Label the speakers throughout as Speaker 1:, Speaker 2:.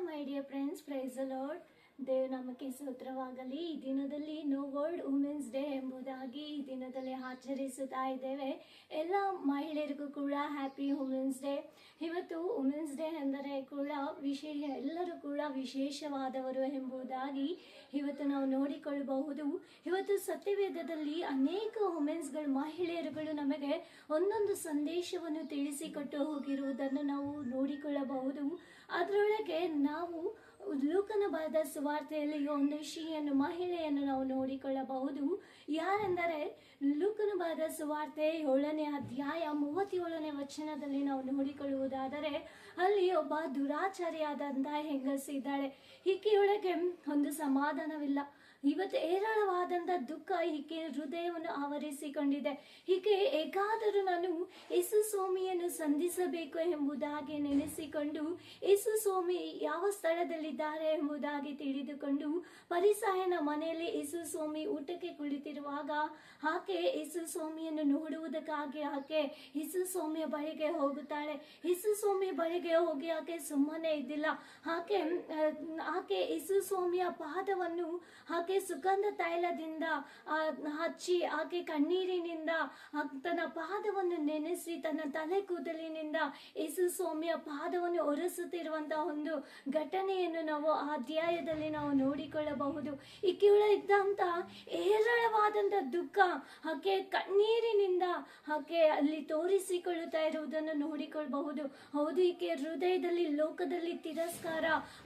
Speaker 1: My dear friends, praise the lord. ದೇವ್ ನಮಗೆ ಸ್ತೋತ್ರವಾಗಲಿ. ಈ ದಿನದಲ್ಲಿ ನೋ ವರ್ಲ್ಡ್ ವುಮೆನ್ಸ್ ಡೇ ಎಂಬುದಾಗಿ ಈ ದಿನದಲ್ಲಿ ಆಚರಿಸುತ್ತಾ ಇದ್ದೇವೆ. ಎಲ್ಲ ಮಹಿಳೆಯರಿಗೂ ಕೂಡ ಹ್ಯಾಪಿ ವುಮೆನ್ಸ್ ಡೇ. ಇವತ್ತು ವುಮೆನ್ಸ್ ಡೇ ಎಂದರೆ ಕೂಡ ಎಲ್ಲರೂ ಕೂಡ ವಿಶೇಷವಾದವರು ಎಂಬುದಾಗಿ ಇವತ್ತು ನಾವು ನೋಡಿಕೊಳ್ಳಬಹುದು. ಇವತ್ತು ಸತ್ಯವೇದದಲ್ಲಿ ಅನೇಕ ವುಮೆನ್ಸ್ಗಳು ಮಹಿಳೆಯರುಗಳು ನಮಗೆ ಒಂದೊಂದು ಸಂದೇಶವನ್ನು ತಿಳಿಸಿಕೊಟ್ಟು ಹೋಗಿರುವುದನ್ನು ನಾವು ನೋಡಿಕೊಳ್ಳಬಹುದು. ಅದರೊಳಗೆ ನಾವು ಲೂಕನ ಬರೆದ ಸುವಾರ್ತೆಯಲ್ಲಿ ಒಂದು ಮಹಿಳೆಯನ್ನು ನಾವು ನೋಡಿಕೊಳ್ಳಬಹುದು. ಯಾರೆಂದರೆ ಲೂಕನ ಬರೆದ ಸುವಾರ್ತೆ 7ನೇ ಅಧ್ಯಾಯ 37ನೇ ವಚನದಲ್ಲಿ ನಾವು ನೋಡಿಕೊಳ್ಳುವುದಾದರೆ ಅಲ್ಲಿ ಒಬ್ಬ ದುರಾಚಾರಿಯಾದಂತಹ ಹೆಂಗಸಿದ್ದಾಳೆ. ಈಕೆಯೊಳಗೆ ಒಂದು ಸಮಾಧಾನವಿಲ್ಲ. ಇವತ್ತು ಹೇರಳವಾದಂಥ ದುಃಖ ಈಕೆ ಹೃದಯವನ್ನು ಆವರಿಸಿಕೊಂಡಿದೆ. ಹೀಗೆ ಹೇಗಾದರೂ ನಾನು ಯೇಸು ಸ್ವಾಮಿಯನ್ನು ಸಂಧಿಸಬೇಕು ಎಂಬುದಾಗಿ ನೆನೆಸಿಕೊಂಡು ಯೇಸು ಸ್ವಾಮಿ ಯಾವ ಸ್ಥಳದಲ್ಲಿದ್ದಾರೆ ಎಂಬುದಾಗಿ ತಿಳಿದುಕೊಂಡು ಪರಿಸಾಯನ ಮನೆಯಲ್ಲಿ ಯೇಸು ಸ್ವಾಮಿ ಊಟಕ್ಕೆ ಕುಳಿತಿರುವಾಗ ಆಕೆ ಯೇಸು ಸ್ವಾಮಿಯನ್ನು ನೋಡುವುದಕ್ಕಾಗಿ ಆಕೆ ಯೇಸು ಸ್ವಾಮಿಯ ಬಳಿಗೆ ಹೋಗುತ್ತಾಳೆ. ಯೇಸು ಸ್ವಾಮಿಯ ಬಳಿಗೆ ಹೋಗಿ ಆಕೆ ಸುಮ್ಮನೆ ಇದ್ದಿಲ್ಲ. ಆಕೆ ಯೇಸು ಸ್ವಾಮಿಯ ಪಾದವನ್ನು ಆಕೆ ಸುಗಂಧ ತೈಲದಿಂದ ಹಚ್ಚಿ ಆಕೆ ಕಣ್ಣೀರಿನಿಂದ ತನ್ನ ಪಾದವನ್ನು ನೆನೆಸಿ ತನ್ನ ತಲೆ ಕೂದಲಿನಿಂದ ಯೇಸು ಸ್ವಾಮಿಯ ಪಾದವನ್ನು ಒರೆಸುತ್ತಿರುವಂತಹ ಒಂದು ಘಟನೆಯನ್ನು ನಾವು ಆ ಅಧ್ಯಾಯದಲ್ಲಿ ನಾವು ನೋಡಿಕೊಳ್ಳಬಹುದು. ಈಕೆಯೊಳ ಇದ್ದಂತ ಹೇರಳವಾದಂತ ದುಃಖ ಆಕೆ ಕಣ್ಣೀರಿನಿಂದ ಆಕೆ ಅಲ್ಲಿ ತೋರಿಸಿಕೊಳ್ಳುತ್ತಾ ಇರುವುದನ್ನು ನೋಡಿಕೊಳ್ಳಬಹುದು. ಹೌದು, ಈಕೆ ಹೃದಯದಲ್ಲಿ ಲೋಕದಲ್ಲಿ ತಿರಸ್ಕಾರ,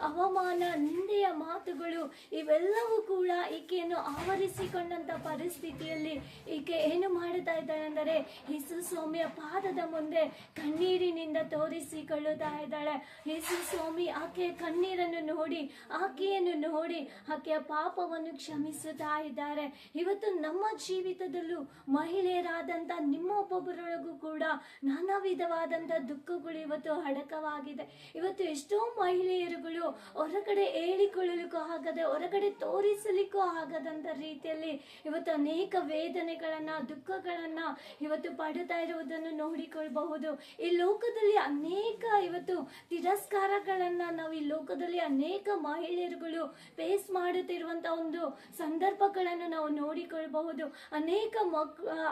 Speaker 1: ಅವಮಾನ, ನಿಂದೆಯ ಮಾತುಗಳು ಇವೆಲ್ಲವೂ ಕೂಡ ಈಕೆಯನ್ನು ಆವರಿಸಿಕೊಂಡಂತ ಪರಿಸ್ಥಿತಿಯಲ್ಲಿ ಈಕೆ ಏನು ಮಾಡುತ್ತಾ ಇದ್ದಾಳೆ ಅಂದರೆ ಯೇಸು ಸ್ವಾಮಿಯ ಪಾದದ ಮುಂದೆ ಕಣ್ಣೀರಿನಿಂದ ತೋರಿಸಿಕೊಳ್ಳುತ್ತಾ ಇದ್ದಾಳೆ. ಯೇಸು ಸ್ವಾಮಿ ಆಕೆಯ ಕಣ್ಣೀರನ್ನು ನೋಡಿ ಆಕೆಯನ್ನು ನೋಡಿ ಆಕೆಯ ಪಾಪವನ್ನು ಕ್ಷಮಿಸುತ್ತಾ ಇದ್ದಾರೆ. ಇವತ್ತು ನಮ್ಮ ಜೀವಿತದಲ್ಲೂ ಮಹಿಳೆಯರಾದಂತ ನಿಮ್ಮ ಒಬ್ಬೊಬ್ಬರೊಳಗೂ ಕೂಡ ನಾನಾ ವಿಧವಾದಂತ ದುಃಖಗಳು ಇವತ್ತು ಅಡಕವಾಗಿದೆ. ಇವತ್ತು ಎಷ್ಟೋ ಮಹಿಳೆಯರುಗಳು ಹೊರಗಡೆ ಹೇಳಿಕೊಳ್ಳಲಿಕ್ಕೂ ಆಗದೆ, ಹೊರಗಡೆ ತೋರಿಸಲಿಕ್ಕೂ ಆಗದಂತ ರೀತಿಯಲ್ಲಿ ಇವತ್ತು ಅನೇಕ ವೇದನೆಗಳನ್ನ, ದುಃಖಗಳನ್ನ ಇವತ್ತು ಪಡುತ್ತಾ ಇರುವುದನ್ನು ನೋಡಿಕೊಳ್ಳಬಹುದು. ಈ ಲೋಕದಲ್ಲಿ ಅನೇಕ ಇವತ್ತು ತಿರಸ್ಕಾರಗಳನ್ನ ನಾವು ಈ ಲೋಕದಲ್ಲಿ ಅನೇಕ ಮಹಿಳೆಯರುಗಳು ಫೇಸ್ ಮಾಡುತ್ತಿರುವಂತಹ ಒಂದು ಸಂದರ್ಭಗಳನ್ನು ನಾವು ನೋಡಿಕೊಳ್ಳಬಹುದು.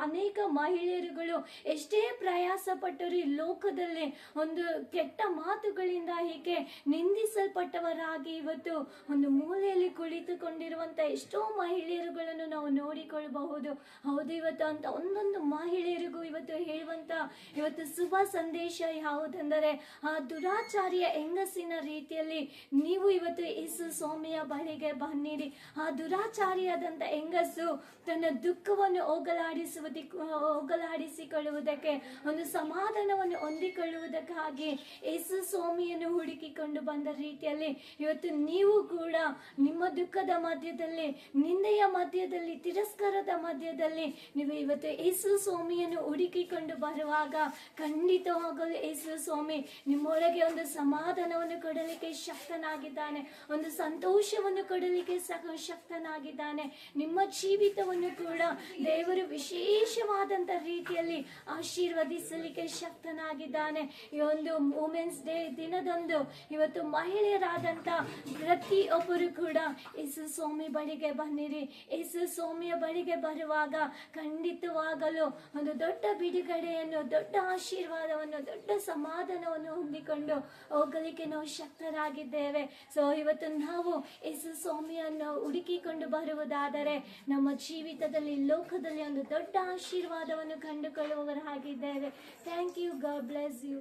Speaker 1: ಅನೇಕ ಮಹಿಳೆಯರುಗಳು ಎಷ್ಟೇ ಪ್ರಯಾಸ ಪಟ್ಟರು ಈ ಲೋಕದಲ್ಲಿ ಒಂದು ಕೆಟ್ಟ ಮಾತುಗಳಿಂದ ಹೀಗೆ ನಿಂದಿಸಲ್ಪಟ್ಟವರಾಗಿ ಇವತ್ತು ಒಂದು ಮೂಲೆಯಲ್ಲಿ ಕುಳಿತುಕೊಂಡಿರುವಂತ ಎಷ್ಟೋ ಮಹಿಳೆಯರುಗಳನ್ನು ನಾವು ನೋಡಿಕೊಳ್ಳಬಹುದು. ಹೌದು, ಇವತ್ತು ಅಂತ ಒಂದೊಂದು ಮಹಿಳೆಯರಿಗೂ ಇವತ್ತು ಹೇಳುವಂತ ಇವತ್ತು ಶುಭ ಸಂದೇಶ ಯಾವುದೆಂದರೆ ಆ ದುರಾಚಾರಿಯ ಹೆಂಗಸಿನ ರೀತಿಯಲ್ಲಿ ನೀವು ಇವತ್ತು ಯೇಸು ಸ್ವಾಮಿಯ ಬಳಿಗೆ ಬನ್ನಿರಿ. ಆ ದುರಾಚಾರಿಯಾದಂತ ಹೆಂಗಸು ತನ್ನ ದುಃಖವನ್ನು ಹೋಗಲಾಡಿಸಿಕೊಳ್ಳುವುದಕ್ಕೆ, ಒಂದು ಸಮಾಧಾನವನ್ನು ಹೊಂದಿಕೊಳ್ಳುವುದಕ್ಕಾಗಿ ಯೇಸು ಸ್ವಾಮಿಯನ್ನು ಹುಡುಕಿಕೊಂಡು ಬಂದ ರೀತಿಯಲ್ಲಿ ಇವತ್ತು ನೀವು ಕೂಡ ನಿಮ್ಮ ದುಃಖದ ಮಧ್ಯದಲ್ಲಿ, ನಿಂದೆಯ ಮಧ್ಯದಲ್ಲಿ, ತಿರಸ್ಕಾರದ ಮಧ್ಯದಲ್ಲಿ ನೀವು ಇವತ್ತು ಯೇಸು ಸ್ವಾಮಿಯನ್ನು ಹುಡುಕಿಕೊಂಡು ಬರುವಾಗ ಖಂಡಿತವಾಗಲು ಯೇಸು ಸ್ವಾಮಿ ನಿಮ್ಮೊಳಗೆ ಒಂದು ಸಮಾಧಾನವನ್ನು ಕೊಡಲಿಕ್ಕೆ ಶಕ್ತನಾಗಿದ್ದಾನೆ, ಒಂದು ಸಂತೋಷವನ್ನು ಕೊಡಲಿಕ್ಕೆ ಶಕ್ತನಾಗಿದ್ದಾನೆ. ನಿಮ್ಮ ಜೀವಿತವನ್ನು ಕೂಡ ದೇವರು ವಿಶೇಷವಾದಂತ ರೀತಿಯಲ್ಲಿ ಆಶೀರ್ವದಿಸಲಿಕ್ಕೆ ಶಕ್ತನಾಗಿದ್ದಾನೆ. ಈ ಒಂದು ವುಮೆನ್ಸ್ ಡೇ ದಿನದಂದು ಇವತ್ತು ಮಹಿಳೆಯರಾದಂತ ಪ್ರತಿಯೊಬ್ಬರು ಕೂಡ ಯೇಸು ಸ್ವಾಮಿ ಬಳಿಗೆ ಬನ್ನಿರಿ. ಯೇಸು ಸ್ವಾಮಿಯ ಬಳಿಗೆ ಬರುವಾಗ ಖಂಡಿತವಾಗಲು ಒಂದು ದೊಡ್ಡ ಬಿಡುಗಡೆಯನ್ನು, ದೊಡ್ಡ ಆಶೀರ್ವಾದವನ್ನು, ದೊಡ್ಡ ಸಮಾಧಾನವನ್ನು ಹೊಂದಿಕೊಂಡು ಹೋಗಲಿಕ್ಕೆ ನಾವು ಶಕ್ತರಾಗಿದ್ದೇವೆ. ಸೊ ಇವತ್ತು ನಾವು ಯೇಸು ಸ್ವಾಮಿಯನ್ನು ಹುಡುಕಿಕೊಂಡು ಬರುವುದಾದರೆ ನಮ್ಮ ಜೀವಿತದಲ್ಲಿ, ಲೋಕದಲ್ಲಿ ಒಂದು ದೊಡ್ಡ ಆಶೀರ್ವಾದವನ್ನು ಕಂಡುಕೊಳ್ಳುವವರಾಗಿದ್ದೇವೆ. Thank you. God bless you.